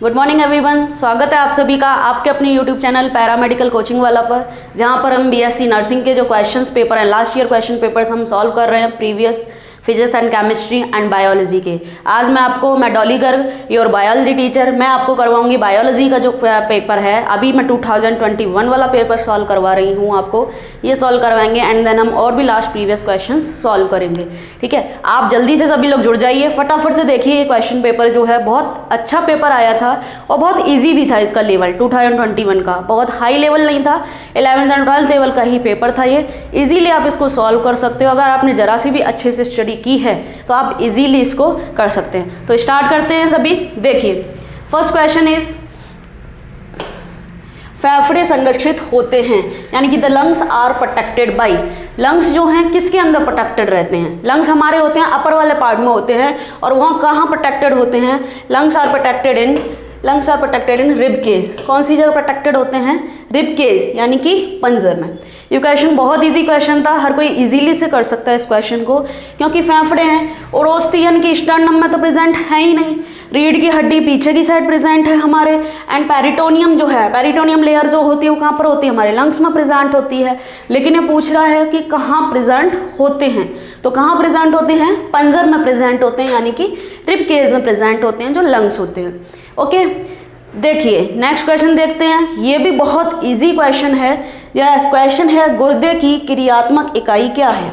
Good morning everyone, स्वागत है आप सभी का आपके अपने यूट्यूब चैनल पैरामेडिकल कोचिंग वाला पर, जहां पर हम बीएससी नर्सिंग के जो क्वेश्चंस पेपर हैं, लास्ट ईयर क्वेश्चन पेपर्स हम सॉल्व कर रहे हैं previous physics and chemistry and biology के। आज मैं Dolly Garg, your biology teacher, मैं आपको करवाऊंगी बायोलॉजी का जो पेपर है। अभी मैं 2021 वाला पेपर सॉल्व करवा रही हूँ, आपको ये सॉल्व करवाएंगे एंड देन हम और भी लास्ट प्रीवियस क्वेश्चन सॉल्व करेंगे। ठीक है, आप जल्दी से सभी लोग जुड़ जाइए, फटाफट से देखिए। ये क्वेश्चन पेपर जो है बहुत अच्छा पेपर आया था और बहुत ईजी भी था। इसका लेवल 2021 का बहुत हाई लेवल नहीं था, 11th एंड 12th लेवल का ही पेपर था। ये ईजीली आप इसको सॉल्व कर सकते हो। अगर आपने जरा सी भी अच्छे से स्टडी की है तो आप इजीली इसको कर सकते हैं। तो स्टार्ट करते हैं सभी। देखिए, फर्स्ट क्वेश्चन इज, फेफड़े संरक्षित होते हैं, यानी कि the lungs are protected by. Lungs जो हैं किसके अंदर प्रोटेक्टेड रहते हैं? लंग्स हमारे होते हैं अपर वाले पार्ट में होते हैं, और वहाँ कहाँ प्रोटेक्टेड होते हैं? Lungs are protected in rib cage. कौन सी जगह प्रोटेक्टेड होते हैं? रिब केज, यानी कि पंजर में। ये क्वेश्चन बहुत इजी क्वेश्चन था, हर कोई इजीली से कर सकता है इस क्वेश्चन को, क्योंकि फेफड़े हैं और ओस्टियन की स्टर्नम में तो प्रेजेंट है ही नहीं, रीढ़ की हड्डी पीछे की साइड प्रेजेंट है हमारे, एंड पेरिटोनियम जो है, पेरिटोनियम लेयर जो होती है वो कहाँ पर होती है? हमारे लंग्स में प्रेजेंट होती है। लेकिन ये पूछ रहा है कि कहाँ प्रेजेंट होते हैं, तो कहाँ प्रेजेंट होते हैं? पंजर में प्रेजेंट होते हैं, यानी कि रिब केज में प्रेजेंट होते हैं जो लंग्स होते हैं। ओके, देखिए नेक्स्ट क्वेश्चन देखते हैं। ये भी बहुत इजी क्वेश्चन है। यह क्वेश्चन है, गुर्दे की क्रियात्मक इकाई क्या है?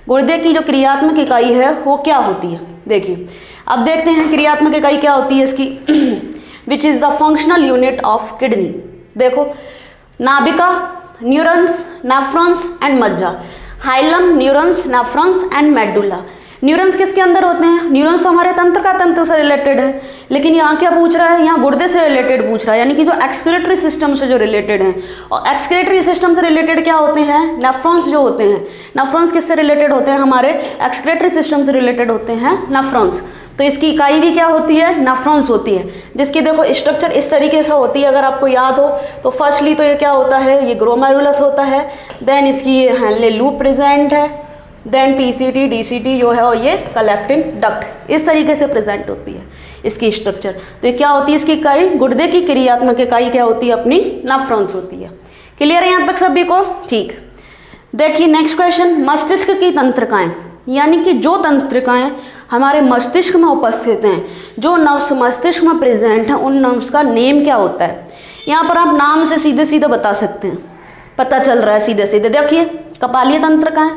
गुर्दे की जो क्रियात्मक इकाई है वो क्या होती है? देखिए, अब देखते हैं क्रियात्मक इकाई क्या होती है इसकी। Which is the functional unit of kidney. देखो, नाभिका, न्यूरॉन्स, नेफ्रॉन्स एंड मज्जा। Hilum, neurons, nephrons and medulla. Neurons किसके अंदर होते हैं? न्यूरॉन्स तो हमारे तंत्र से रिलेटेड है, लेकिन यहाँ क्या पूछ रहा है? यहाँ गुर्दे से रिलेटेड पूछ रहा है, यानी कि जो एक्सक्रीटरी सिस्टम से जो रिलेटेड है। और एक्सक्रीटरी सिस्टम से रिलेटेड क्या होते हैं? नेफ्रॉन्स जो होते हैं। नेफ्रॉन्स किससे रिलेटेड होते हैं? हमारे एक्सक्रीटरी सिस्टम से रिलेटेड होते हैं नेफ्रॉन्स। तो इसकी इकाई भी क्या होती है? नेफ्रॉन्स होती है, जिसकी देखो स्ट्रक्चर इस तरीके से होती है। अगर आपको याद हो तो फर्स्टली तो ये क्या होता है? ये ग्लोमेरुलस होता है, देन इसकी ये हैनले लूप प्रेजेंट है, देन पीसीटी, डीसीटी जो है और ये कलेक्टिंग डक्ट, इस तरीके से प्रेजेंट होती है इसकी स्ट्रक्चर। तो ये क्या होती है इसकी इकाई? गुर्दे की क्रियात्मक इकाई क्या होती है? अपनी नेफ्रॉन्स होती है। क्लियर है यहाँ तक सभी को? ठीक। देखिए नेक्स्ट क्वेश्चन, मस्तिष्क की तंत्रिकाएं, यानी कि जो तंत्रिकाएं हमारे मस्तिष्क में उपस्थित हैं, जो नर्व्स मस्तिष्क में प्रेजेंट हैं, उन नर्व्स का नेम क्या होता है? यहाँ पर आप नाम से सीधे सीधे बता सकते हैं, पता चल रहा है सीधे सीधे। देखिए, कपालीय तंत्रिकाएं,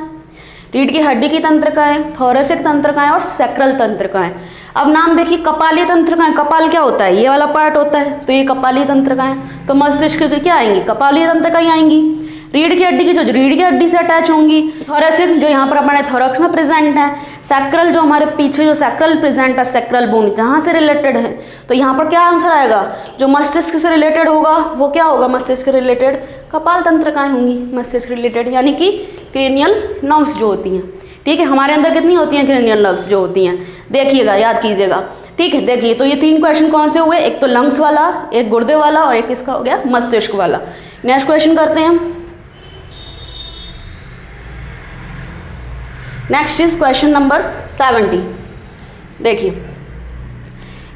रीढ़ की हड्डी की तंत्रिकाएं, थोरेसिक तंत्रिकाएं और सैक्रल तंत्रिकाएं। अब नाम देखिए, कपालीय तंत्रिकाएं, कपाल क्या होता है? ये वाला पार्ट होता है, तो ये कपालीय तंत्रिकाएं। तो मस्तिष्क की क्या आएंगी? कपालीय तंत्रिकाएं आएंगी। रीढ़ की हड्डी की जो रीढ़ की हड्डी से अटैच होंगी, थोरेसिक जो यहाँ पर हमारे थोरक्स में प्रेजेंट है, सैक्रल जो हमारे पीछे जो सैक्रल प्रेजेंट है, सैक्रल बोन जहाँ से रिलेटेड है। तो यहाँ पर क्या आंसर आएगा? जो मस्तिष्क से रिलेटेड होगा वो क्या होगा? मस्तिष्क से रिलेटेड कपाल तंत्रिकाएं होंगी मस्तिष्क रिलेटेड, यानी कि क्रेनियल नर्व्स जो होती हैं। ठीक है, हमारे अंदर कितनी होती हैं क्रेनियल नर्व्स जो होती हैं? देखिएगा, याद कीजिएगा। ठीक है, देखिए तो ये तीन क्वेश्चन कौन से हुए? एक तो लंग्स वाला, एक गुर्दे वाला और एक इसका हो गया मस्तिष्क वाला। नेक्स्ट क्वेश्चन करते हैं। Next is question number 70। देखिए,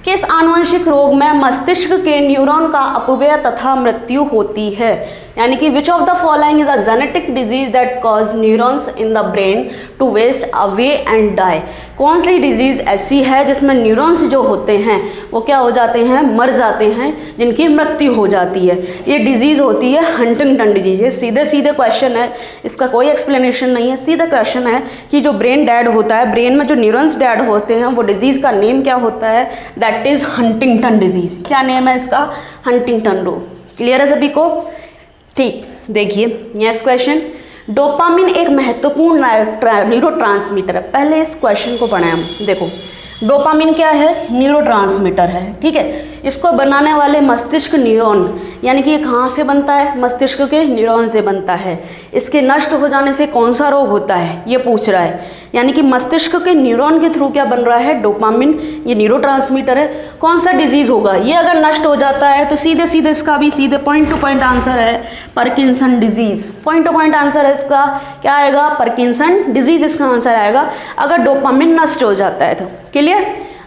किस आनुवंशिक रोग में मस्तिष्क के न्यूरॉन का अपव्यय तथा मृत्यु होती है? यानी कि which of the following is a genetic disease that cause neurons in the brain to waste away and die. कौन सी डिजीज ऐसी है जिसमें न्यूरॉन्स जो होते हैं वो क्या हो जाते हैं? मर जाते हैं, जिनकी मृत्यु हो जाती है। ये डिजीज होती है हंटिंगटन डिजीज। ये सीधे सीधे क्वेश्चन है, इसका कोई एक्सप्लेनेशन नहीं है, सीधा क्वेश्चन है कि जो ब्रेन डेड होता है, ब्रेन में जो न्यूरॉन्स डेड होते हैं, वो डिजीज का नेम क्या होता है? That is Huntington disease. क्या नेम है इसका? हंटिंगटन रोग। क्लियर है सभी को? ठीक। देखिए नेक्स्ट क्वेश्चन, डोपामिन एक महत्वपूर्ण न्यूरोट्रांसमीटर है। पहले इस क्वेश्चन को पढ़ें हम। देखो, डोपामिन क्या है? न्यूरोट्रांसमीटर है। ठीक है, इसको बनाने वाले मस्तिष्क न्यूरॉन, यानी कि ये कहाँ से बनता है? मस्तिष्क के न्यूरॉन से बनता है। इसके नष्ट हो जाने से कौन सा रोग होता है ये पूछ रहा है, यानी कि मस्तिष्क के न्यूरॉन के थ्रू क्या बन रहा है? डोपामिन, ये न्यूरोट्रांसमीटर है। कौन सा डिजीज होगा? ये अगर नष्ट हो जाता है तो सीधे सीधे इसका भी सीधे पॉइंट टू पॉइंट आंसर है Parkinson disease. Point two point answer है इसका, क्या आएगा? पार्किंसन डिजीज इसका आंसर आएगा, अगर डोपामिन नष्ट हो जाता है तो। क्लियर?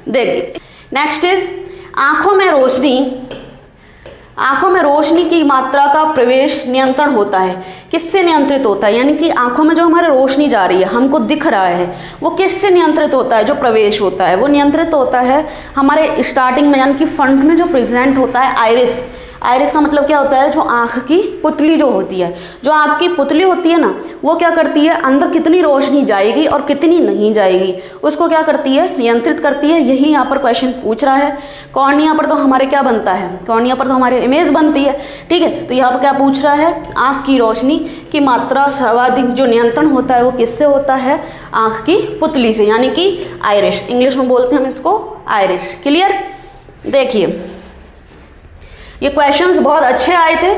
देखिए नेक्स्ट इज आंखों में रोशनी की मात्रा का प्रवेश नियंत्रण होता है। किससे नियंत्रित होता है? यानी कि आंखों में जो हमारे रोशनी जा रही है, हमको दिख रहा है, वो किससे नियंत्रित होता है? जो प्रवेश होता है वो नियंत्रित होता है हमारे स्टार्टिंग में, यानी कि फ्रंट में जो प्रेजेंट होता है आइरिस। आइरिस का मतलब क्या होता है? जो आँख की पुतली जो होती है, जो आँख की पुतली होती है ना, वो क्या करती है, अंदर कितनी रोशनी जाएगी और कितनी नहीं जाएगी, उसको क्या करती है? नियंत्रित करती है। यही यहाँ पर क्वेश्चन पूछ रहा है। कॉर्निया पर तो हमारे क्या बनता है? कॉर्निया पर तो हमारे इमेज बनती है, ठीक है। तो यहाँ पर क्या पूछ रहा है? आँख की रोशनी की मात्रा सर्वाधिक जो नियंत्रण होता है वो किससे होता है? आँख की पुतली से, यानी कि आइरिस। इंग्लिश में बोलते हैं हम इसको आइरिस। क्लियर? देखिए ये क्वेश्चंस बहुत अच्छे आए थे,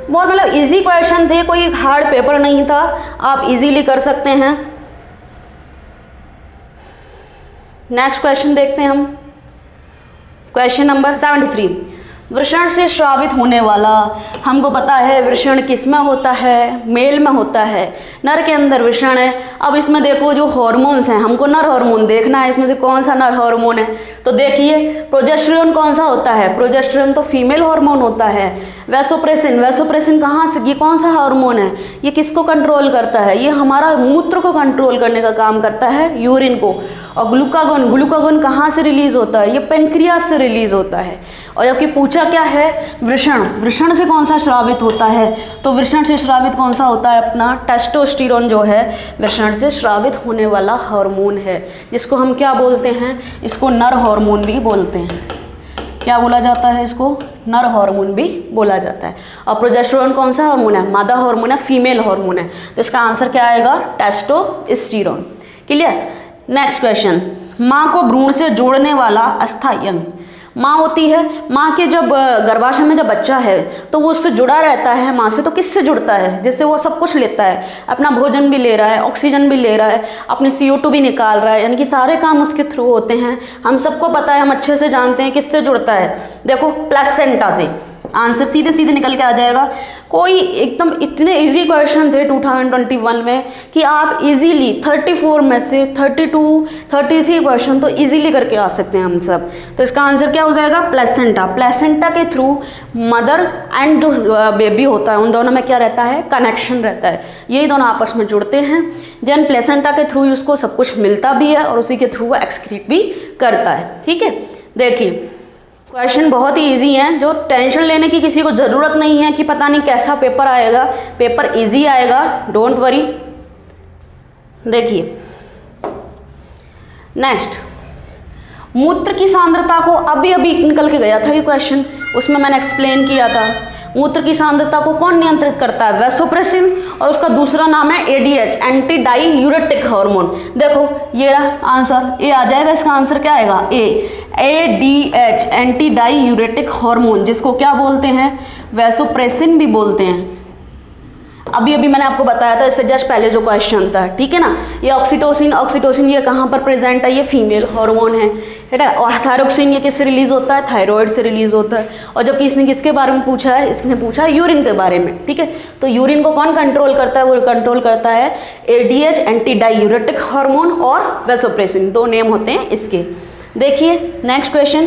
बहुत मतलब इजी क्वेश्चन थे, कोई हार्ड पेपर नहीं था, आप इजीली कर सकते हैं। नेक्स्ट क्वेश्चन देखते हैं हम। Question number 73। वृषण से स्रावित होने वाला, हमको पता है वृषण किस में होता है? मेल में होता है। नर के अंदर वृषण है। अब इसमें देखो जो हार्मोन्स हैं, हमको नर हार्मोन देखना है, इसमें से कौन सा नर हार्मोन है। तो देखिए प्रोजेस्टेरोन कौन सा होता है? प्रोजेस्टेरोन तो फीमेल हार्मोन होता है। वैसोप्रेसिन कहाँ से, ये कौन सा हार्मोन है? ये किसको कंट्रोल करता है? ये हमारा मूत्र को कंट्रोल करने का काम करता है, यूरिन को। और ग्लूकागोन कहाँ से रिलीज होता है? ये पेनक्रियास से रिलीज होता है। और जबकि पूछा क्या है? वृषण से कौन सा स्रावित होता है? तो वृषण से स्रावित कौन सा होता है? अपना टेस्टोस्टेरोन जो है वृषण से स्रावित होने वाला हार्मोन है, जिसको हम क्या बोलते हैं? इसको नर हार्मोन भी बोलते हैं। क्या बोला जाता है? इसको नर हार्मोन भी बोला जाता है। और प्रोजेस्टेरोन कौन सा हार्मोन है? मादा हार्मोन है, फीमेल हार्मोन है। तो इसका आंसर क्या आएगा? टेस्टोस्टेरोन। क्लियर? Next question. माँ को भ्रूण से जोड़ने वाला अस्थायी अंग। माँ होती है, माँ के जब गर्भाशय में जब बच्चा है तो वो उससे जुड़ा रहता है माँ से। तो किससे जुड़ता है? जिससे वो सब कुछ लेता है, अपना भोजन भी ले रहा है, ऑक्सीजन भी ले रहा है, अपने CO2 भी निकाल रहा है, यानी कि सारे काम उसके थ्रू होते हैं। हम सबको पता है, हम अच्छे से जानते हैं किससे जुड़ता है। देखो प्लेसेंटा से। आंसर सीधे सीधे निकल के आ जाएगा। कोई एकदम इतने इजी क्वेश्चन थे 2021 में कि आप इजीली 34 में से 33 क्वेश्चन तो इजीली करके आ सकते हैं हम सब। तो इसका आंसर क्या हो जाएगा? प्लेसेंटा। प्लेसेंटा के थ्रू मदर एंड जो बेबी होता है उन दोनों में क्या रहता है? कनेक्शन रहता है। यही दोनों आपस में जुड़ते हैं। जन प्लेसेंटा के थ्रू उसको सब कुछ मिलता भी है और उसी के थ्रू वो एक्सक्रीट भी करता है। ठीक है, देखिए क्वेश्चन बहुत ही इजी हैं, जो टेंशन लेने की किसी को ज़रूरत नहीं है कि पता नहीं कैसा पेपर आएगा। पेपर इजी आएगा, डोंट वरी। देखिए नेक्स्ट, मूत्र की सांद्रता को अभी अभी निकल के गया था ये क्वेश्चन, उसमें मैंने एक्सप्लेन किया था। मूत्र की सांद्रता को कौन नियंत्रित करता है? वैसोप्रेसिन, और उसका दूसरा नाम है ADH, एंटी डाईयूरेटिक हार्मोन। देखो ये रहा आंसर, ए आ जाएगा। इसका आंसर क्या आएगा? ADH, एंटी डाईयूरेटिक हार्मोन, जिसको क्या बोलते हैं? वैसोप्रेसिन भी बोलते हैं। अभी अभी मैंने आपको बताया था, इससे जस्ट पहले जो क्वेश्चन था, ठीक है ना। ये ऑक्सीटोसिन ये कहाँ पर प्रेजेंट है? ये फीमेल हार्मोन है, ठीक है। और थायरोक्सिन ये किससे रिलीज होता है? थायराइड से रिलीज होता है। और जबकि इसने किसके बारे में पूछा है? इसने पूछा है यूरिन के बारे में, ठीक है। तो यूरिन को कौन कंट्रोल करता है? वो कंट्रोल करता है ADH, एंटी डाईयूरेटिक हार्मोन, और वैसोप्रेसिन, दो नेम होते हैं इसके। देखिए नेक्स्ट क्वेश्चन,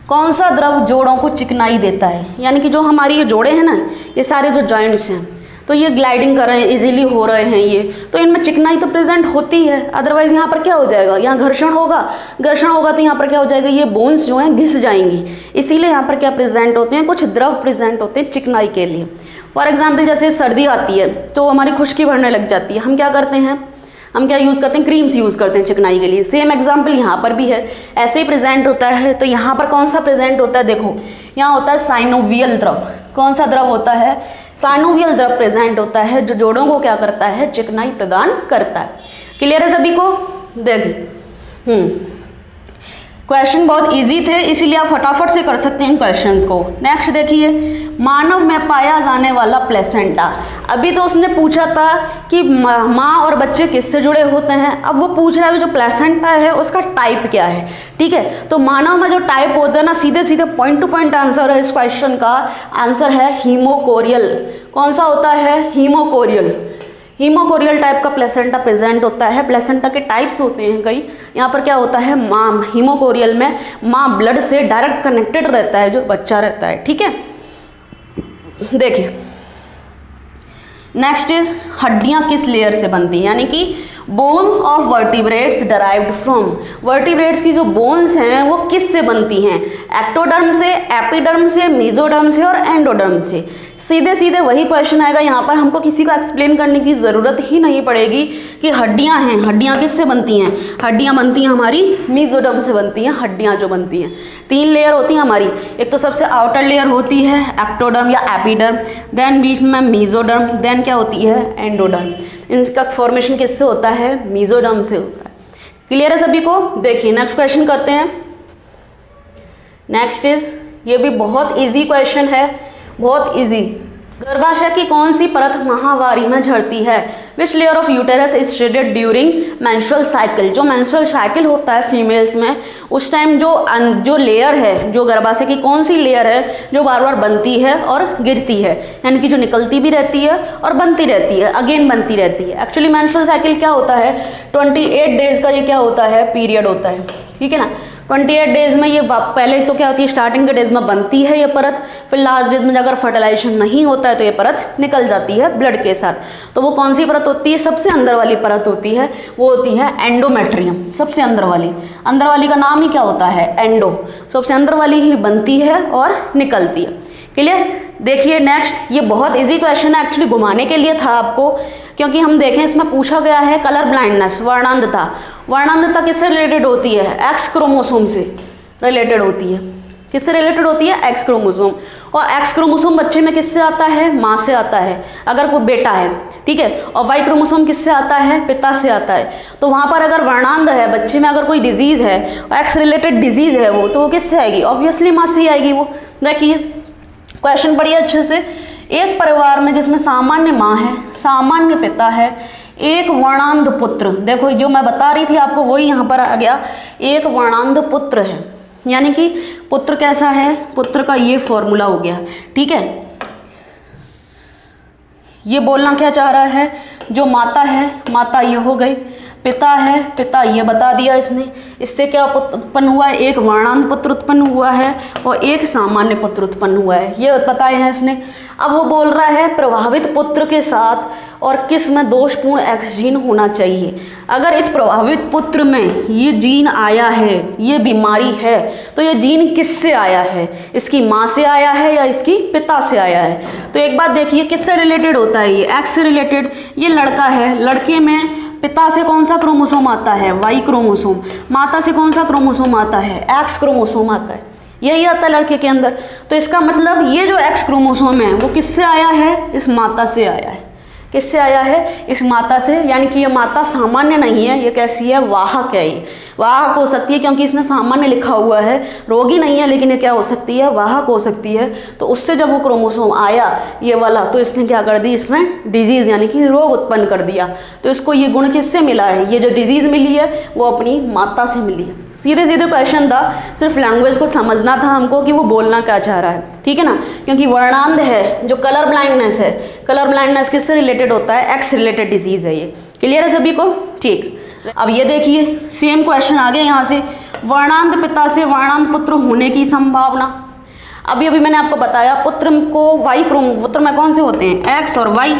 कौन सा द्रव जोड़ों को चिकनाई देता है? यानी कि जो हमारी ये जोड़े हैं ना, ये सारे जो जॉइंट्स हैं, तो ये ग्लाइडिंग कर रहे हैं, इजीली हो रहे हैं ये, तो इनमें चिकनाई तो प्रेजेंट होती है। अदरवाइज यहाँ पर क्या हो जाएगा? यहाँ घर्षण होगा तो यहाँ पर क्या हो जाएगा? ये बोन्स जो हैं घिस जाएंगी। इसीलिए यहाँ पर क्या प्रेजेंट होते हैं? कुछ द्रव प्रेजेंट होते हैं चिकनाई के लिए। फॉर एग्जाम्पल जैसे सर्दी आती है तो हमारी खुश्की भरने लग जाती है, हम क्या करते हैं? हम क्या यूज़ करते हैं? क्रीम्स यूज़ करते हैं चिकनाई के लिए। सेम एग्जाम्पल यहाँ पर भी है, ऐसे ही प्रेजेंट होता है। तो यहाँ पर कौन सा प्रेजेंट होता है? देखो यहाँ होता है साइनोवियल द्रव। कौन सा द्रव होता है? साइनोवियल द्रव प्रेजेंट होता है, जो जोड़ों को क्या करता है? चिकनाई प्रदान करता है। क्लियर है सभी को? देखिए क्वेश्चन बहुत इजी थे, इसीलिए आप फटाफट से कर सकते हैं इन क्वेश्चंस को। नेक्स्ट देखिए, मानव में पाया जाने वाला प्लेसेंटा। अभी तो उसने पूछा था कि माँ और बच्चे किससे जुड़े होते हैं, अब वो पूछ रहा है जो प्लेसेंटा है उसका टाइप क्या है। ठीक है, तो मानव में जो टाइप होता है ना, सीधे सीधे पॉइंट टू पॉइंट आंसर है इस क्वेश्चन का। आंसर है हीमोकोरियल। कौन सा होता है? हीमोकोरियल। हीमोकोरियल टाइप का प्लेसेंटा प्रेजेंट होता है। प्लेसेंटा के टाइप्स होते हैं कई। यहाँ पर क्या होता है, माँ हीमोकोरियल में माँ ब्लड से डायरेक्ट कनेक्टेड रहता है जो बच्चा रहता है, ठीक है। देखिए नेक्स्ट इज हड्डियाँ किस लेयर से बनती हैं, यानी कि bones of vertebrates derived from, vertebrates की जो बोन्स हैं वो किस से बनती हैं, एक्टोडर्म से, एपिडर्म से, मेसोडर्म से और एंडोडर्म से। सीधे सीधे वही क्वेश्चन आएगा, यहाँ पर हमको किसी को एक्सप्लेन करने की ज़रूरत ही नहीं पड़ेगी कि हड्डियाँ हैं, हड्डियाँ किस से बनती हैं, हड्डियाँ बनती हैं हमारी मेसोडर्म से बनती हैं। हड्डियाँ जो बनती हैं 3 लेयर होती हैं हमारी, एक तो सबसे आउटर लेयर होती है एक्टोडर्म या एपिडर्म, देन बीच में मेसोडर्म, देन क्या होती है एंडोडर्म। इनका फॉर्मेशन किससे होता है, मेसोडर्म से होता है। क्लियर है सभी को। देखिए नेक्स्ट क्वेश्चन करते हैं। नेक्स्ट इज, ये भी बहुत इजी क्वेश्चन है, बहुत इजी। गर्भाशय की कौन सी परत माहवारी में झड़ती है, which layer of uterus is shaded during menstrual cycle. जो मेंस्ट्रुअल साइकिल होता है फीमेल्स में, उस टाइम जो लेयर है, जो गर्भाशय की कौन सी लेयर है जो बार बार बनती है और गिरती है, यानी कि जो निकलती भी रहती है और बनती रहती है, अगेन बनती रहती है। एक्चुअली मेंस्ट्रुअल साइकिल क्या होता है, 28 डेज का ये क्या होता है, पीरियड होता है, ठीक है ना। 28 डेज में ये पहले तो क्या होती है, स्टार्टिंग के डेज में बनती है ये परत, फिर लास्ट डेज में अगर फर्टिलाइजेशन नहीं होता है तो ये परत निकल जाती है ब्लड के साथ। तो वो कौन सी परत होती है, सबसे अंदर वाली परत होती है, वो होती है एंडोमेट्रियम। सबसे अंदर वाली का नाम ही क्या होता है, एंडो। सबसे अंदर वाली ही बनती है और निकलती है। क्लियर। देखिए नेक्स्ट, ये बहुत इजी क्वेश्चन है, एक्चुअली घुमाने के लिए था आपको, क्योंकि हम देखें इसमें पूछा गया है कलर ब्लाइंडनेस, वर्णांधता। वर्णांधता किससे रिलेटेड होती है, एक्स क्रोमोसोम से रिलेटेड होती है। किससे रिलेटेड होती है, एक्स क्रोमोसोम। और एक्स क्रोमोसोम बच्चे में किससे आता है, माँ से आता है अगर कोई बेटा है, ठीक है। और वाई क्रोमोसोम किससे आता है, पिता से आता है। तो वहाँ पर अगर वर्णांध है बच्चे में, अगर कोई डिजीज है, एक्स रिलेटेड डिजीज है वो, तो वो किससे आएगी, ऑब्वियसली माँ से ही आएगी वो। देखिए क्वेश्चन पढ़िए अच्छे से। एक परिवार में जिसमें सामान्य माँ है, सामान्य पिता है, एक वर्णांध पुत्र, देखो जो मैं बता रही थी आपको वही यहाँ पर आ गया, एक वर्णांध पुत्र है, यानी कि पुत्र कैसा है, पुत्र का ये फॉर्मूला हो गया, ठीक है। ये बोलना क्या चाह रहा है, जो माता है, माता ये हो गई, पिता है, पिता ये बता दिया इसने। इससे क्या उत्पन्न हुआ है, एक वर्णांध पुत्र उत्पन्न हुआ है और एक सामान्य पुत्र उत्पन्न हुआ है, ये बताए हैं इसने। अब वो बोल रहा है प्रभावित पुत्र के साथ और किस में दोषपूर्ण एक्स जीन होना चाहिए। अगर इस प्रभावित पुत्र में ये जीन आया है, ये बीमारी है, तो ये जीन किससे आया है, इसकी माँ से आया है या इसकी पिता से आया है। तो एक बात देखिए किससे रिलेटेड होता है, ये एक्स से रिलेटेड। ये लड़का है, लड़के में पिता से कौन सा क्रोमोसोम आता है, वाई क्रोमोसोम। माता से कौन सा क्रोमोसोम आता है, एक्स क्रोमोसोम आता है, यही आता है लड़के के अंदर। तो इसका मतलब ये जो एक्स क्रोमोसोम है वो किससे आया है, इस माता से आया है। किससे आया है, इस माता से। यानी कि ये माता सामान्य नहीं है, ये कैसी है, वाहक है। ये वाहक हो सकती है क्योंकि इसने सामान्य लिखा हुआ है, रोगी नहीं है, लेकिन ये क्या हो सकती है, वाहक हो सकती है। तो उससे जब वो क्रोमोसोम आया ये वाला, तो इसने क्या कर दी, इसमें डिजीज़ यानी कि रोग उत्पन्न कर दिया। तो इसको ये गुण किससे मिला है, ये जो डिजीज़ मिली है वो अपनी माता से मिली है। सीधे सीधे क्वेश्चन था, सिर्फ लैंग्वेज को समझना था हमको कि वो बोलना क्या चाह रहा है, ठीक है ना। क्योंकि वर्णांध है, जो कलर ब्लाइंडनेस है, कलर ब्लाइंडनेस किससे रिलेटेड होता है, एक्स रिलेटेड डिजीज है ये। क्लियर है सभी को, ठीक। अब ये देखिए सेम क्वेश्चन आ गया यहाँ से, वर्णांध पिता से वर्णांध पुत्र होने की संभावना। अभी मैंने आपको बताया पुत्र को वाई पुत्र में कौन से होते हैं, एक्स और वाई।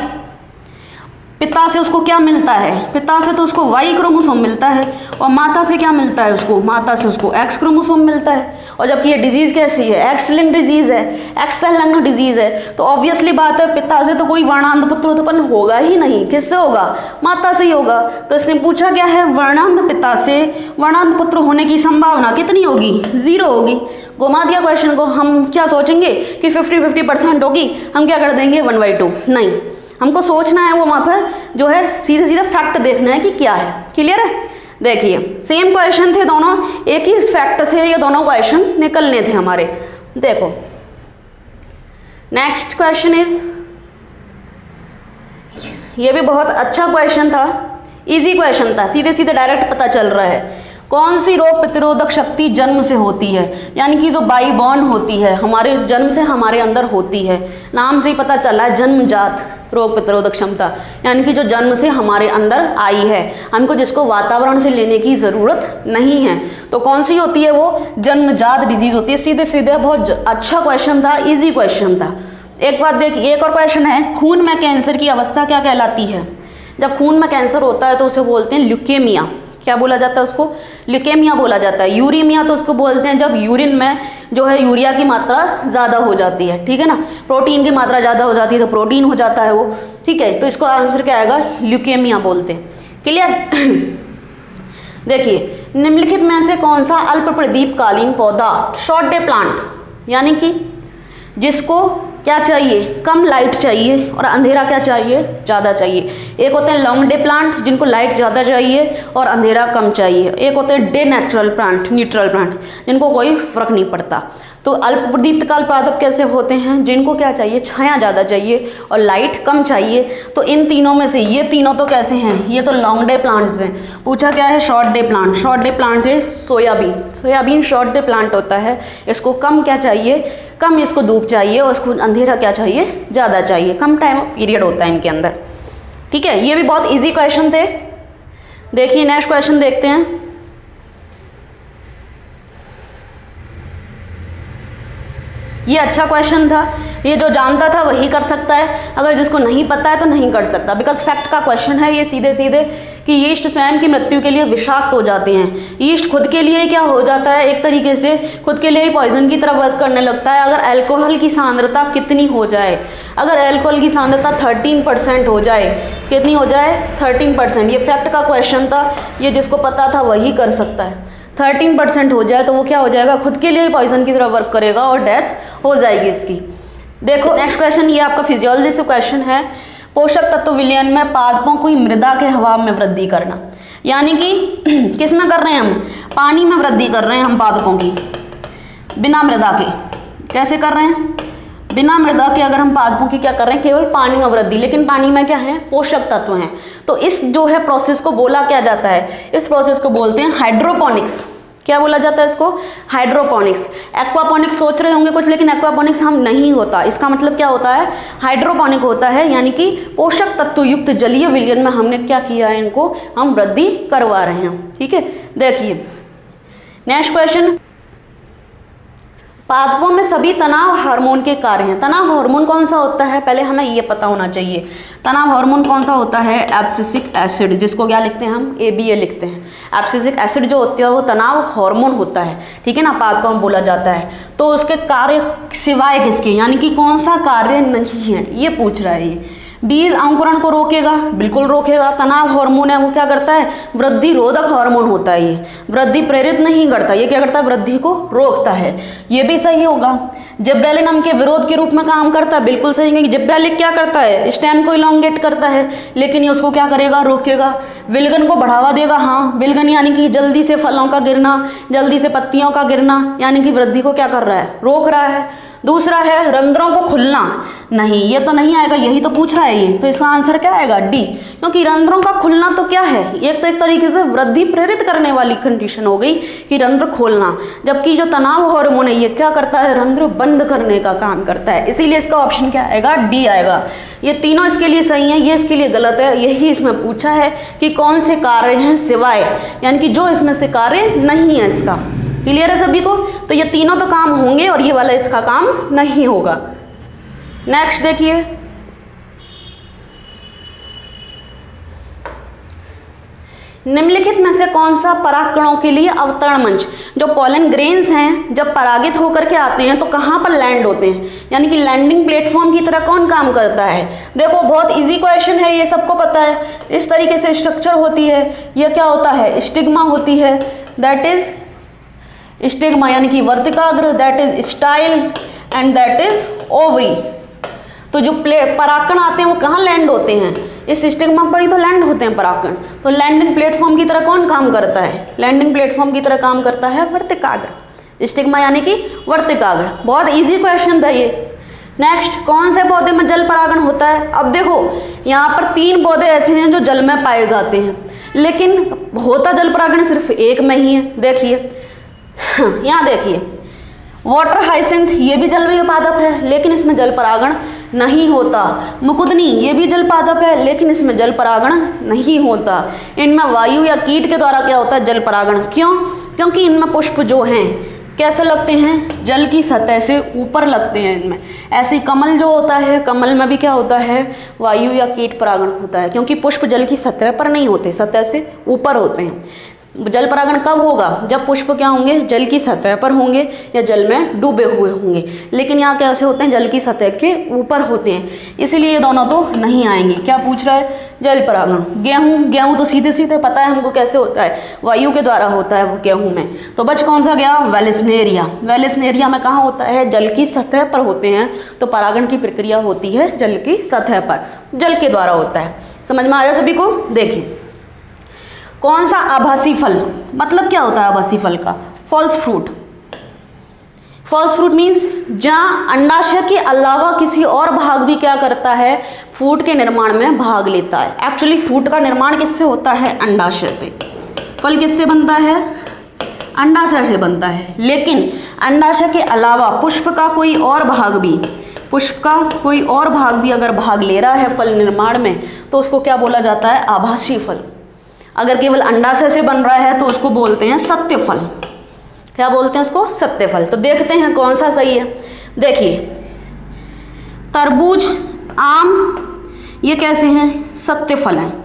पिता से उसको क्या मिलता है, पिता से तो उसको वाई क्रोमोसोम मिलता है, और माता से क्या मिलता है उसको, माता से उसको एक्स क्रोमोसोम मिलता है। और जबकि ये डिजीज़ कैसी है, एक्स लिंक्ड डिजीज़ है, एक्स लिंक्ड डिजीज़ है, तो ऑब्वियसली बात है पिता से तो कोई वर्णांध पुत्र उत्पन्न होगा ही नहीं। किससे होगा, माता से ही होगा। तो इसने पूछा क्या है, वर्णांध पिता से वर्णांध पुत्र होने की संभावना कितनी होगी, 0 होगी। घुमा दिया क्वेश्चन को। हम क्या सोचेंगे कि 50-50% होगी, हम क्या कर देंगे 1/2। नहीं, हमको सोचना है वो वहाँ पर जो है सीधे सीधे फैक्ट देखना है कि क्या है। क्लियर है। देखिए सेम क्वेश्चन थे दोनों, एक ही फैक्ट से ये दोनों क्वेश्चन निकलने थे हमारे। देखो नेक्स्ट क्वेश्चन इज, ये भी बहुत अच्छा क्वेश्चन था, इजी क्वेश्चन था, सीधे सीधे डायरेक्ट पता चल रहा है। कौन सी रोग प्रतिरोधक शक्ति जन्म से होती है, यानी कि जो बाई बॉर्न होती है, हमारे जन्म से हमारे अंदर होती है। नाम से ही पता चला है, जन्मजात रोग प्रतिरोधक क्षमता, यानी कि जो जन्म से हमारे अंदर आई है, हमको जिसको वातावरण से लेने की ज़रूरत नहीं है। तो कौन सी होती है वो? जन्मजात डिजीज होती है। सीधे सीधे बहुत अच्छा क्वेश्चन था, इजी क्वेश्चन था। एक बात देखिए, एक और क्वेश्चन है, खून में कैंसर की अवस्था क्या कहलाती है? जब खून में कैंसर होता है तो उसे बोलते हैं ल्यूकेमिया। क्या बोला जाता है उसको? ल्यूकेमिया बोला जाता है। यूरीमिया तो उसको बोलते हैं जब यूरिन में जो है यूरिया की मात्रा ज़्यादा हो जाती है, ठीक है ना, प्रोटीन की मात्रा ज़्यादा हो जाती है तो प्रोटीन हो जाता है वो, ठीक है। तो इसको आंसर क्या आएगा? ल्यूकेमिया बोलते हैं। क्लियर? देखिए, निम्नलिखित में से कौन सा अल्प प्रदीपकालीन पौधा, शॉर्ट डे प्लांट, यानी कि जिसको क्या चाहिए? कम लाइट चाहिए और अंधेरा क्या चाहिए? ज़्यादा चाहिए। एक होते हैं लॉन्ग डे प्लांट जिनको लाइट ज़्यादा चाहिए और अंधेरा कम चाहिए। एक होते हैं day natural plant, neutral plant, जिनको कोई फर्क नहीं पड़ता। तो अल्प प्रदीप्तकाल पादप कैसे होते हैं? जिनको क्या चाहिए? छाया ज़्यादा चाहिए और लाइट कम चाहिए। तो इन तीनों में से ये तीनों तो कैसे हैं? ये तो लॉन्ग डे प्लांट्स हैं। पूछा क्या है? Short day plant. Short day plant है soybean. Soybean short day plant होता है। इसको कम क्या चाहिए? कम इसको धूप चाहिए और इसको अंधेरा क्या चाहिए? ज़्यादा चाहिए। कम टाइम पीरियड होता है इनके अंदर, ठीक है। ये भी बहुत इजी क्वेश्चन थे। देखिए नेक्स्ट क्वेश्चन देखते हैं। ये अच्छा क्वेश्चन था, ये जो जानता था वही कर सकता है, अगर जिसको नहीं पता है तो नहीं कर सकता, बिकॉज फैक्ट का क्वेश्चन है ये सीधे सीधे कि यीस्ट स्वयं की मृत्यु के लिए विषाक्त हो जाते हैं। यीस्ट खुद के लिए क्या हो जाता है? एक तरीके से खुद के लिए ही पॉइजन की तरह वर्क करने लगता है। अगर अल्कोहल की सांद्रता कितनी हो जाए? अगर अल्कोहल की सांद्रता 13% हो जाए, कितनी हो जाए? 13%। ये फैक्ट का क्वेश्चन था, ये जिसको पता था वही कर सकता है। 13% हो जाए तो वो क्या हो जाएगा? खुद के लिए ही पॉइजन की तरह वर्क करेगा और डेथ हो जाएगी इसकी। देखो नेक्स्ट क्वेश्चन, ये आपका फिजियोलॉजी से क्वेश्चन है। पोषक तत्व विलयन में पादपों की मृदा के हवा में वृद्धि करना, यानी कि किस में कर रहे हैं हम? पानी में वृद्धि कर रहे हैं हम पादपों की, बिना मृदा के। कैसे कर रहे हैं? बिना मृदा के अगर हम पादपों की क्या कर रहे हैं? केवल पानी में वृद्धि, लेकिन पानी में क्या है? पोषक तत्व हैं। तो इस जो है प्रोसेस को बोला क्या जाता है? इस प्रोसेस को बोलते हैं हाइड्रोपोनिक्स। क्या बोला जाता है इसको? हाइड्रोपोनिक्स। एक्वापोनिक्स सोच रहे होंगे कुछ, लेकिन एक्वापोनिक्स हम नहीं होता। इसका मतलब क्या होता है? हाइड्रोपोनिक होता है, यानी कि पोषक तत्व युक्त जलीय विलयन में हमने क्या किया है? इनको हम वृद्धि करवा रहे हैं, ठीक है। देखिए नेक्स्ट क्वेश्चन, पादपों में सभी तनाव हार्मोन के कार्य हैं। तनाव हार्मोन कौन सा होता है? पहले हमें ये पता होना चाहिए। तनाव हार्मोन कौन सा होता है? एब्सिसिक एसिड, जिसको क्या लिखते हैं हम? ABA लिखते हैं। एब्सिसिक एसिड जो होती है वो तनाव हार्मोन होता है, ठीक है ना, पादपों में बोला जाता है। तो उसके कार्य सिवाय किसके, यानी कि कौन सा कार्य नहीं है, ये पूछ रहा है ये। बीज अंकुरण को रोकेगा, बिल्कुल रोकेगा। तनाव हार्मोन है वो क्या करता है? वृद्धि रोधक हार्मोन होता है ये, वृद्धि प्रेरित नहीं करता, ये क्या करता है? वृद्धि को रोकता है। ये भी सही होगा। जिब्रेलिन के विरोध के रूप में काम करता है, बिल्कुल सही है। जिब्रेलिन क्या करता है? स्टेम को इलोंगेट करता है, लेकिन ये उसको क्या करेगा? रोकेगा। विल्गन को बढ़ावा देगा, हाँ। विल्गन यानी कि जल्दी से फलों का गिरना, जल्दी से पत्तियों का गिरना, यानी कि वृद्धि को क्या कर रहा है? रोक रहा है। दूसरा है रंध्रों को खुलना, नहीं ये तो नहीं आएगा, यही तो पूछ रहा है ये, तो इसका आंसर क्या आएगा? डी। क्योंकि रंध्रों का खुलना तो क्या है? एक तो एक तरीके से वृद्धि प्रेरित करने वाली कंडीशन हो गई कि रंध्र खोलना, जबकि जो तनाव हार्मोन है ये क्या करता है? रंध्र बंद करने का काम करता है। इसीलिए इसका ऑप्शन क्या आएगा? डी आएगा। ये तीनों इसके लिए सही है, ये इसके लिए गलत है। यही इसमें पूछा है कि कौन से कार्य हैं सिवाय, यानी कि जो इसमें से कार्य नहीं है इसका। क्लियर है सभी को? तो ये तीनों तो काम होंगे और ये वाला इसका काम नहीं होगा। नेक्स्ट देखिए, निम्नलिखित में से कौन सा परागकणों के लिए अवतरण मंच, जो पॉलन ग्रेन्स हैं जब परागित होकर के आते हैं तो कहाँ पर लैंड होते हैं, यानी कि लैंडिंग प्लेटफॉर्म की तरह कौन काम करता है? देखो बहुत इजी क्वेश्चन है, ये सबको पता है। इस तरीके से स्ट्रक्चर होती है, ये क्या होता है? स्टिग्मा होती है, दैट इज स्टिग्मा, यानी कि वर्तिकाग्र, that is style and that is ovary. तो जो परागकण आते हैं वो कहाँ लैंड होते हैं? इस स्टिग्मा पर ही तो लैंड होते हैं परागकण। तो लैंडिंग प्लेटफॉर्म की तरह कौन काम करता है? लैंडिंग प्लेटफॉर्म की तरह काम करता है वर्तिकाग्र। स्टिग्मा यानी कि वर्तिकाग्र। बहुत इजी क्वेश्चन था ये। नेक्स्ट, कौन से पौधे में जल परागण होता है? अब देखो यहाँ पर 3 पौधे ऐसे हैं जो जल में पाए जाते हैं। लेकिन होता जल परागण सिर्फ एक में ही है। देखिए यहाँ देखिए वाटर हाइसिंथ ये भी जलीय पादप है लेकिन इसमें जल परागण नहीं होता। मुकुदनी ये भी जल पादप है लेकिन इसमें जल परागण नहीं होता। इनमें वायु या कीट के द्वारा क्या होता है, जल परागण। क्यों? क्योंकि इनमें पुष्प जो हैं कैसे लगते हैं, जल की सतह से ऊपर लगते हैं इनमें। ऐसे कमल जो होता है, कमल में भी क्या होता है, वायु या कीट परागण होता है, क्योंकि पुष्प जल की सतह पर नहीं होते, सतह से ऊपर होते हैं। जल परागण कब होगा, जब पुष्प क्या होंगे, जल की सतह पर होंगे या जल में डूबे हुए होंगे। लेकिन यहाँ कैसे होते हैं, जल की सतह के ऊपर होते हैं, इसीलिए ये दोनों तो नहीं आएंगे। क्या पूछ रहा है, जल परागण। गेहूँ तो सीधे सीधे पता है हमको कैसे होता है, वायु के द्वारा होता है वो गेहूँ में। तो बच कौन सा गया, वेलिस्नेरिया। वेलिस्नेरिया में कहाँ होता है, जल की सतह पर होते हैं, तो परागण की प्रक्रिया होती है जल की सतह पर, जल के द्वारा होता है। समझ में आया सभी को। देखिए कौन सा आभासी फल, मतलब क्या होता है आभासी फल का, false fruit. False fruit means जहाँ अंडाशय के अलावा किसी और भाग भी क्या करता है, फ्रूट के निर्माण में भाग लेता है। एक्चुअली फ्रूट का निर्माण किससे होता है, अंडाशय से। फल किससे बनता है, अंडाशय से बनता है। लेकिन अंडाशय के अलावा पुष्प का कोई और भाग भी, पुष्प का कोई और भाग भी अगर भाग ले रहा है फल निर्माण में, तो उसको क्या बोला जाता है, आभासी फल। अगर केवल अंडाशय से बन रहा है तो उसको बोलते हैं सत्य फल। क्या बोलते हैं उसको, सत्य फल। तो देखते हैं कौन सा सही है। देखिए तरबूज, आम, ये कैसे हैं, सत्य फल हैं।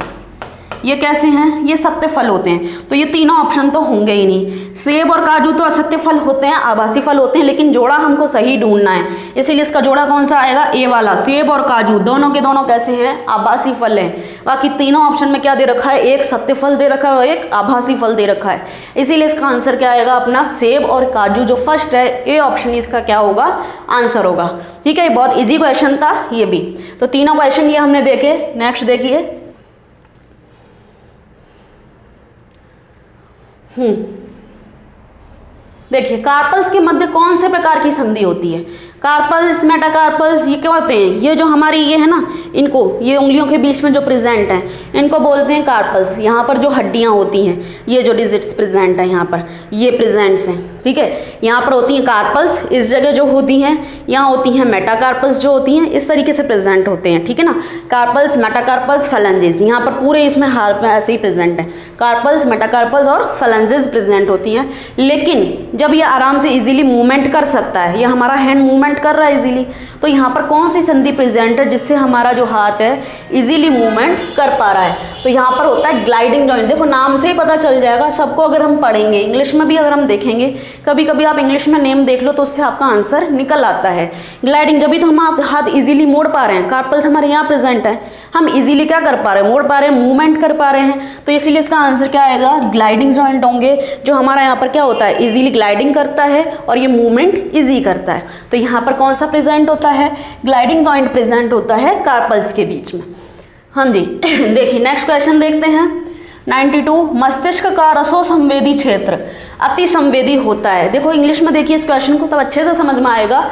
ये कैसे हैं, ये सत्य फल होते हैं। तो ये तीनों ऑप्शन तो होंगे ही नहीं। सेब और काजू तो असत्य फल होते हैं, आभासी फल होते हैं, लेकिन जोड़ा हमको सही ढूंढना है, इसीलिए इसका जोड़ा कौन सा आएगा, ए वाला। सेब और काजू दोनों के दोनों कैसे हैं, आभासी फल हैं। बाकी तीनों ऑप्शन में क्या दे रखा है, एक सत्य फल दे रखा है और एक आभासी फल दे रखा है, इसीलिए इसका आंसर क्या आएगा अपना, सेब और काजू जो फर्स्ट है, ए ऑप्शन इसका क्या होगा, आंसर होगा। ठीक है, बहुत ईजी क्वेश्चन था ये भी। तो तीनों क्वेश्चन ये हमने देखे। नेक्स्ट देखिए, देखिए कार्पल्स के मध्य कौन से प्रकार की संधि होती है, कार्पल्स, मेटाकार्पल्स, ये क्या होते हैं, ये जो हमारी ये है ना, इनको, ये उंगलियों के बीच में जो प्रेजेंट है, इनको बोलते हैं कार्पल्स। यहाँ पर जो हड्डियाँ होती हैं, ये जो डिजिट्स प्रेजेंट है यहाँ पर, ये प्रेजेंट्स हैं। ठीक है, यहाँ पर होती हैं कार्पल्स, इस जगह जो होती हैं, यहाँ होती हैं मेटाकार्पल्स जो होती हैं, इस तरीके से प्रेजेंट होते हैं। ठीक है ना, कार्पल्स, मेटाकार्पल्स, फैलेंजेस, यहाँ पर पूरे इसमें हाथ में ऐसे ही प्रेजेंट है, कार्पल्स, मेटाकार्पल्स और फैलेंजेस प्रेजेंट होती हैं। लेकिन जब ये आराम से इजीली मूवमेंट कर सकता है, ये हमारा हैंड मूवमेंट कर रहा है इजीली, तो यहाँ पर कौन सी संधि प्रेजेंट है जिससे हमारा जो हाथ है इजीली मूवमेंट कर पा रहा है, तो यहाँ पर होता है ग्लाइडिंग जॉइंट। देखो नाम से ही पता चल जाएगा सबको, अगर हम पढ़ेंगे इंग्लिश में भी अगर हम देखेंगे, कभी कभी आप इंग्लिश में नेम देख लो तो उससे आपका आंसर निकल आता है। ग्लाइडिंग, जब भी तो हम हाथ इजीली मोड़ पा रहे हैं, कार्पल्स हमारे यहाँ प्रेजेंट है, हम इजीली क्या कर पा रहे हैं, मोड़ पा रहे हैं, मूवमेंट कर पा रहे हैं, तो इसीलिए इसका आंसर क्या आएगा, ग्लाइडिंग जॉइंट होंगे, जो हमारा यहाँ पर क्या होता है, इजीली ग्लाइडिंग करता है और ये मूवमेंट इजी करता है। तो यहाँ पर कौन सा प्रेजेंट होता है, ग्लाइडिंग जॉइंट प्रेजेंट होता है कार्पल्स के बीच में। हाँ जी देखिए नेक्स्ट क्वेश्चन देखते हैं। 92, मस्तिष्क का रसो संवेदी क्षेत्र अति संवेदी होता है। देखो इंग्लिश में देखिए इस क्वेश्चन को, तब अच्छे से समझ में आएगा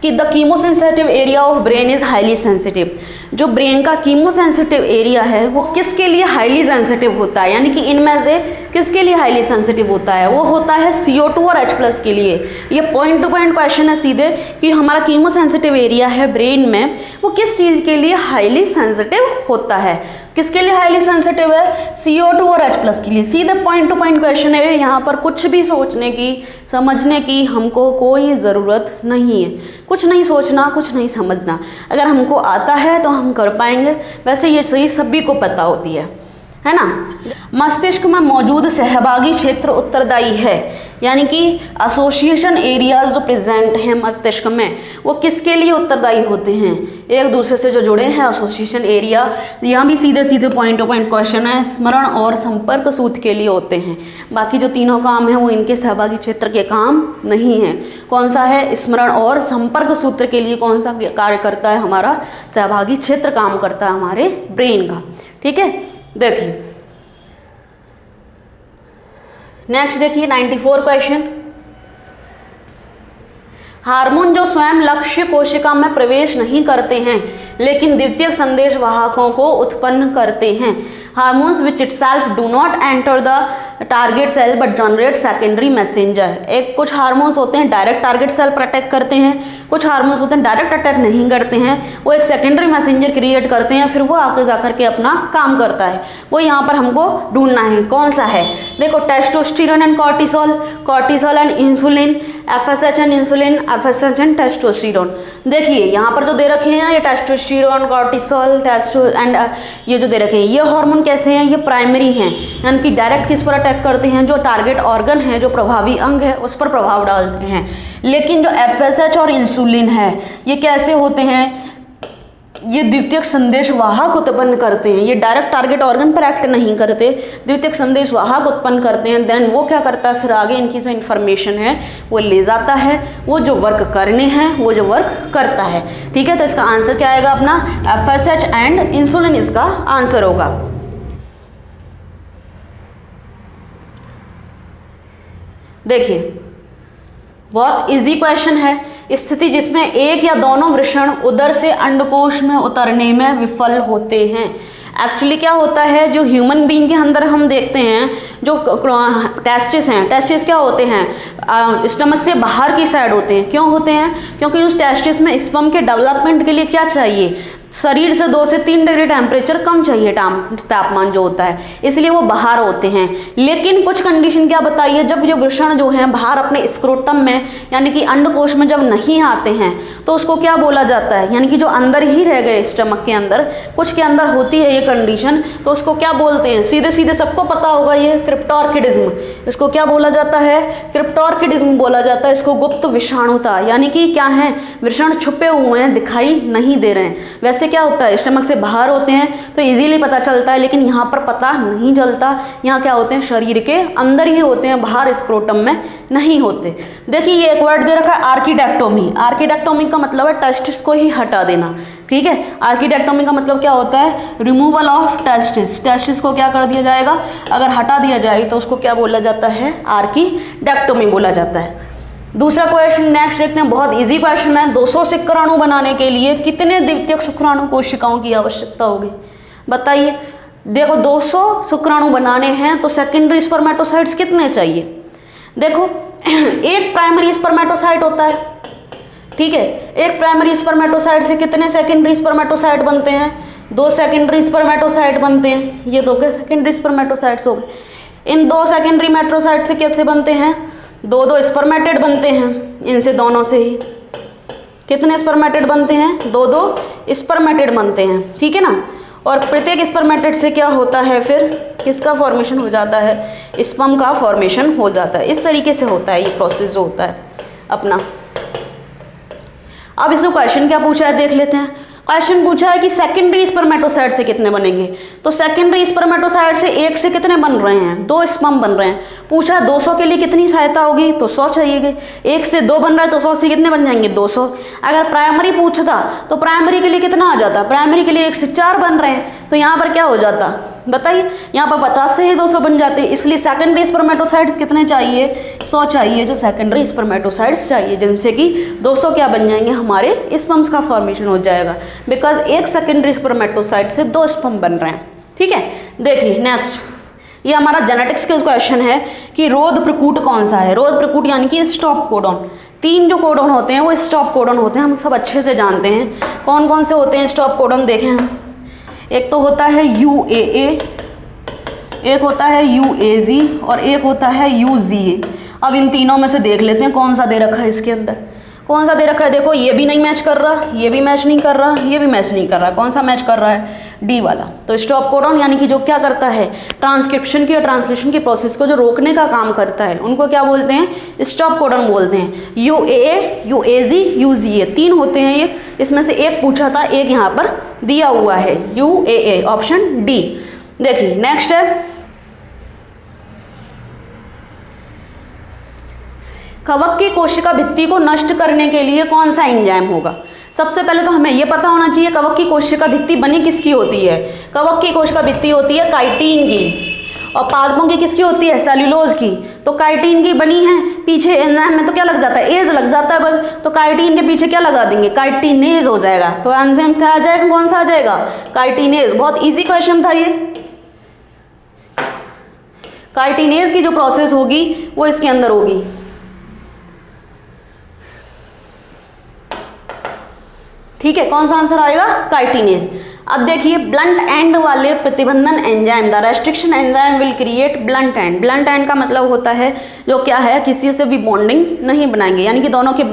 कि the chemosensitive area of brain is highly sensitive. जो ब्रेन का कीमोसेंसिटिव एरिया है वो किसके लिए हाईली सेंसिटिव होता है, यानी कि इनमें से किसके लिए हाईली सेंसिटिव होता है, वो होता है CO2 और H+ के लिए। ये पॉइंट टू पॉइंट क्वेश्चन है सीधे कि हमारा कीमोसेंसिटिव एरिया है ब्रेन में, वो किस चीज़ के लिए हाईली सेंसिटिव होता है, किसके लिए हाईली सेंसिटिव है, CO2 और H+ के लिए। सीधे पॉइंट टू पॉइंट क्वेश्चन है, यहाँ पर कुछ भी सोचने की समझने की हमको कोई ज़रूरत नहीं है, कुछ नहीं सोचना, कुछ नहीं समझना। अगर हमको आता है तो हम कर पाएंगे, वैसे ये सही सभी को पता होती है ना। मस्तिष्क में मौजूद सहभागी क्षेत्र उत्तरदायी है, यानी कि एसोसिएशन एरियाज जो प्रेजेंट हैं मस्तिष्क में, वो किसके लिए उत्तरदायी होते हैं, एक दूसरे से जो जुड़े हैं एसोसिएशन एरिया। यहाँ भी सीधे सीधे पॉइंट टू पॉइंट क्वेश्चन है, स्मरण और संपर्क सूत्र के लिए होते हैं। बाकी जो तीनों काम हैं वो इनके सहभागी क्षेत्र के काम नहीं है। कौन सा है, स्मरण और संपर्क सूत्र के लिए कौन सा कार्य करता है, हमारा सहभागी क्षेत्र काम करता है हमारे ब्रेन का। ठीक है, देखिए नेक्स्ट देखिए 94 क्वेश्चन। हार्मोन जो स्वयं लक्ष्य कोशिका में प्रवेश नहीं करते हैं लेकिन द्वितीयक संदेश वाहकों को उत्पन्न करते हैं। Hormones which itself do not enter the target cell but generate secondary messenger. एक कुछ हार्मोन्स होते हैं डायरेक्ट टारगेट सेल पर अटैक करते हैं, कुछ हार्मोन्स होते हैं डायरेक्ट अटैक नहीं करते हैं, वो एक सेकेंडरी मैसेंजर क्रिएट करते हैं, फिर वो आगे जाकर के अपना काम करता है। वो यहाँ पर हमको ढूंढना है कौन सा है। देखो testosterone and cortisol, cortisol and insulin, FSH and insulin, FSH and testosterone. देखिए यहाँ पर जो दे रखे हैं ये टेस्टोस्टेरोन, कॉर्टिसोल, टेस्टो एंड ये जो दे रखे हैं ये हार्मोन कैसे हैं, ये प्राइमरी हैं, यानी कि डायरेक्ट किस पर अटैक करते हैं, जो टारगेट ऑर्गन है, जो प्रभावी अंग है उस पर प्रभाव डालते हैं। लेकिन जो एफएसएच और इंसुलिन है ये कैसे होते हैं, ये द्वितीयक संदेश वाहक उत्पन्न करते हैं, ये डायरेक्ट टारगेट ऑर्गन पर एक्ट नहीं करते, द्वितीयक संदेश वाहक उत्पन्न करते हैं। देन वो क्या करता है, फिर आगे इनकी जो इन्फॉर्मेशन है वो ले जाता है, वो जो वर्क करने हैं वो जो वर्क करता है। ठीक है, तो इसका आंसर क्या आएगा अपना, एफएसएच एंड इंसुलिन इसका आंसर होगा। देखिए बहुत इजी क्वेश्चन है। स्थिति जिसमें एक या दोनों वृषण उदर से अंडकोश में उतरने में विफल होते हैं। एक्चुअली क्या होता है, जो ह्यूमन बीइंग के अंदर हम देखते हैं जो टेस्टिस हैं, टेस्टिस क्या होते हैं, स्टमक से बाहर की साइड होते हैं। क्यों होते हैं, क्योंकि उस टेस्टिस में स्पर्म के डेवलपमेंट के लिए क्या चाहिए, शरीर से 2 से 3 डिग्री टेम्परेचर कम चाहिए, तापमान जो होता है, इसलिए वो बाहर होते हैं। लेकिन कुछ कंडीशन क्या बताइए, जब ये वृषण जो है बाहर अपने स्क्रोटम में यानी कि अंडकोश में जब नहीं आते हैं तो उसको क्या बोला जाता है, यानी कि जो अंदर ही रह गए स्टमक के अंदर, कुछ के अंदर होती है ये कंडीशन, तो उसको क्या बोलते हैं, सीधे सीधे सबको पता होगा ये क्रिप्टोर्किडिज्म। इसको क्या बोला जाता है, क्रिप्टोर्किडिज्म बोला जाता है। इसको गुप्त विषाणुता, यानी कि क्या है, वृषण छुपे हुए हैं, दिखाई नहीं दे रहे हैं। वैसे क्या होता है, स्टमक से बाहर होते हैं तो इजीली पता चलता है, लेकिन यहाँ पर पता नहीं चलता। यहाँ क्या होते हैं, शरीर के अंदर ही होते हैं, बाहर स्क्रोटम में नहीं होते। देखिए ये एक वर्ड दे रखा है आर्किडेक्टोमी। आर्किडेक्टोमी का मतलब है टेस्टिस को ही हटा देना। ठीक है, आर्किडेक्टोमी का मतलब क्या होता है, रिमूवल ऑफ टेस्टिस। टेस्टिस को क्या कर दिया जाएगा, अगर हटा दिया जाए तो उसको क्या बोला जाता है, आर्किडेक्टोमी बोला जाता है। दूसरा क्वेश्चन नेक्स्ट देखते हैं, बहुत इजी क्वेश्चन है। 200 शुक्राणु बनाने के लिए कितने द्वितीयक शुक्राणु कोशिकाओं की आवश्यकता होगी, बताइए। देखो 200 शुक्राणु बनाने हैं तो सेकेंडरी स्पर्मेटोसाइट्स कितने चाहिए। देखो एक प्राइमरी स्पर्मेटोसाइट होता है, ठीक है, एक प्राइमरी स्पर्मेटोसाइट से कितने सेकेंडरी स्पर्मेटोसाइट बनते हैं, 2 सेकेंडरी स्पर्मेटोसाइट बनते हैं। ये 2 सेकेंडरी स्पर्मेटोसाइट्स हो गए। इन 2 सेकेंडरी मेट्रोसाइट से कैसे बनते हैं, 2 स्पर्मेटेड बनते हैं। इनसे दोनों से ही कितने स्पर्मेटेड बनते हैं, 2 स्पर्मेटेड बनते हैं। ठीक है ना, और प्रत्येक स्पर्मेटेड से क्या होता है, फिर किसका फॉर्मेशन हो जाता है, स्पर्म का फॉर्मेशन हो जाता है। इस तरीके से होता है ये प्रोसेस जो होता है अपना। अब इसमें क्वेश्चन क्या पूछा है देख लेते हैं। क्वेश्चन पूछा है कि सेकेंडरी स्पर्मेटोसाइट से कितने बनेंगे, तो सेकेंडरी स्पर्मेटोसाइट से एक से कितने बन रहे हैं, 2 स्पर्म बन रहे हैं। पूछा 200 के लिए कितनी सहायता होगी, तो 100 चाहिए। 1 से 2 बन रहा है तो 100 से कितने बन जाएंगे, 200। अगर प्राइमरी पूछता तो प्राइमरी के लिए कितना आ जाता, प्राइमरी के लिए 1 से 4 बन रहे हैं, तो यहाँ पर क्या हो जाता बताइए, यहाँ पर 50 से ही 200 बन जाते हैं। इसलिए सेकेंडरी स्पर्मेटोसाइट्स कितने चाहिए, 100 चाहिए, जो सेकेंडरी स्पर्मेटोसाइट्स चाहिए, जिनसे कि 200 क्या बन जाएंगे, हमारे स्पर्म्स का फॉर्मेशन हो जाएगा। बिकॉज एक सेकेंडरी स्पर्मेटोसाइट से 2 स्पर्म बन रहे हैं। ठीक है, देखिए नेक्स्ट, ये हमारा जेनेटिक्स का क्वेश्चन है कि रोध प्रकूट कौन सा है। रोध प्रकूट यानी कि स्टॉप कोडॉन। 3 जो कोडॉन होते हैं वो स्टॉप कोडॉन होते हैं, हम सब अच्छे से जानते हैं। कौन कौन से होते हैं स्टॉप कोडॉन, देखें हम। एक तो होता है UAA, एक होता है UAG और एक होता है UGA। अब इन तीनों में से देख लेते हैं कौन सा दे रखा है इसके अंदर, कौन सा दे रखा है। देखो ये भी नहीं मैच कर रहा, ये भी मैच नहीं कर रहा, ये भी मैच नहीं कर रहा। कौन सा मैच कर रहा है, D वाला। तो स्टॉप कोडॉन यानी कि जो क्या करता है, ट्रांसक्रिप्शन की और ट्रांसलेशन की प्रोसेस को जो रोकने का काम करता है, उनको क्या बोलते हैं, स्टॉप कोडॉन बोलते हैं। UAA, UAG, UGA 3 होते हैं ये। इसमें से एक पूछा था, एक यहाँ पर दिया हुआ है UAA, ऑप्शन D। देखिए नेक्स्ट है, कवक की कोशिका भित्ति को नष्ट करने के लिए कौन सा एंजाइम होगा। सबसे पहले तो हमें यह पता होना चाहिए कवक की कोशिका भित्ति बनी किसकी होती है। कवक की कोशिका भित्ति होती है काइटिन की, और पादपों की किसकी होती है, सेल्यूलोज की। तो काइटिन की बनी है, पीछे एंजाइम में तो क्या लग जाता है, एज लग जाता है बस, तो काइटिन के पीछे क्या लगा देंगे, काइटिनेज हो जाएगा। तो एंजाइम क्या आ जाएगा, कौन सा आ जाएगा, काइटिनेज। बहुत इजी क्वेश्चन था ये। काइटिनेज की जो प्रोसेस होगी वो इसके अंदर होगी। ठीक है, कौन सा आंसर आएगा, काइटिनेज। अब देखिए ब्लंट एंड वाले प्रतिबंधन enzyme, the restriction enzyme will create blunt end. Blunt end का मतलब होता है जो क्या है, किसी से भी बॉन्डिंग नहीं बनाएंगे, यानी कि दोनों के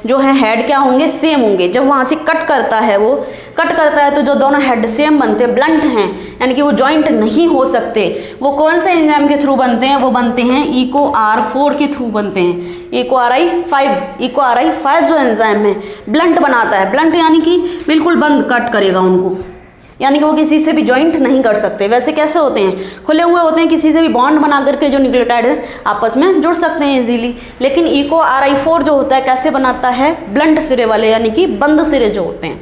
जो है हेड क्या होंगे, सेम होंगे। जब वहाँ से कट करता है, वो कट करता है तो जो दोनों हेड सेम बनते हैं, ब्लंट हैं, यानी कि वो जॉइंट नहीं हो सकते। वो कौन से एंजाइम के थ्रू बनते हैं, वो बनते हैं EcoR4 के थ्रू बनते हैं। EcoRI5 जो एंजाइम है ब्लंट बनाता है। ब्लंट यानी कि बिल्कुल बंद, कट करेगा उनको, यानी कि वो किसी से भी जॉइंट नहीं कर सकते। वैसे कैसे होते हैं, खुले हुए होते हैं, किसी से भी बॉन्ड बना करके जो न्यूक्लियोटाइड है आपस में जुड़ सकते हैं इजीली। लेकिन EcoRI4 जो होता है कैसे बनाता है, ब्लंट सिरे वाले, यानी कि बंद सिरे जो होते हैं।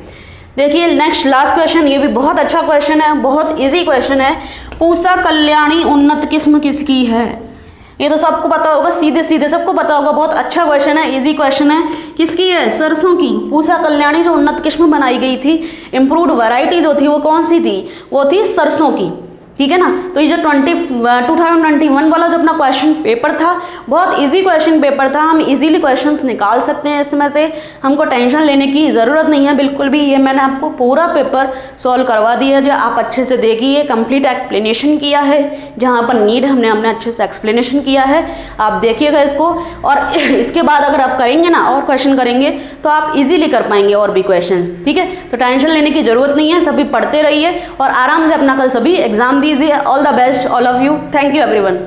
देखिए नेक्स्ट लास्ट क्वेश्चन, ये भी बहुत अच्छा क्वेश्चन है, बहुत इजी क्वेश्चन है। पूसा कल्याणी उन्नत किस्म किसकी है, ये तो सबको पता होगा, सीधे सीधे सबको पता होगा, बहुत अच्छा क्वेश्चन है, इजी क्वेश्चन है। किसकी है, सरसों की। पूसा कल्याणी जो उन्नत किस्म बनाई गई थी, इम्प्रूव्ड वैरायटी जो थी वो कौन सी थी, वो थी सरसों की। ठीक है ना। तो ये जो 2021 वाला जो अपना क्वेश्चन पेपर था, बहुत इजी क्वेश्चन पेपर था, हम इजीली क्वेश्चंस निकाल सकते हैं इसमें से, हमको टेंशन लेने की ज़रूरत नहीं है बिल्कुल भी। ये मैंने आपको पूरा पेपर सॉल्व करवा दिया है, जो आप अच्छे से देखिए, कंप्लीट एक्सप्लेनेशन किया है, जहाँ पर नीड हमने अच्छे से एक्सप्लेनेशन किया है, आप देखिएगा इसको। और इसके बाद अगर आप करेंगे ना, और क्वेश्चन करेंगे तो आप इजीली कर पाएंगे और भी क्वेश्चन। ठीक है, तो टेंशन लेने की ज़रूरत नहीं है, सभी पढ़ते रहिए और आराम से अपना कल सभी एग्जाम दीजिए। All the best all of you, thank you everyone.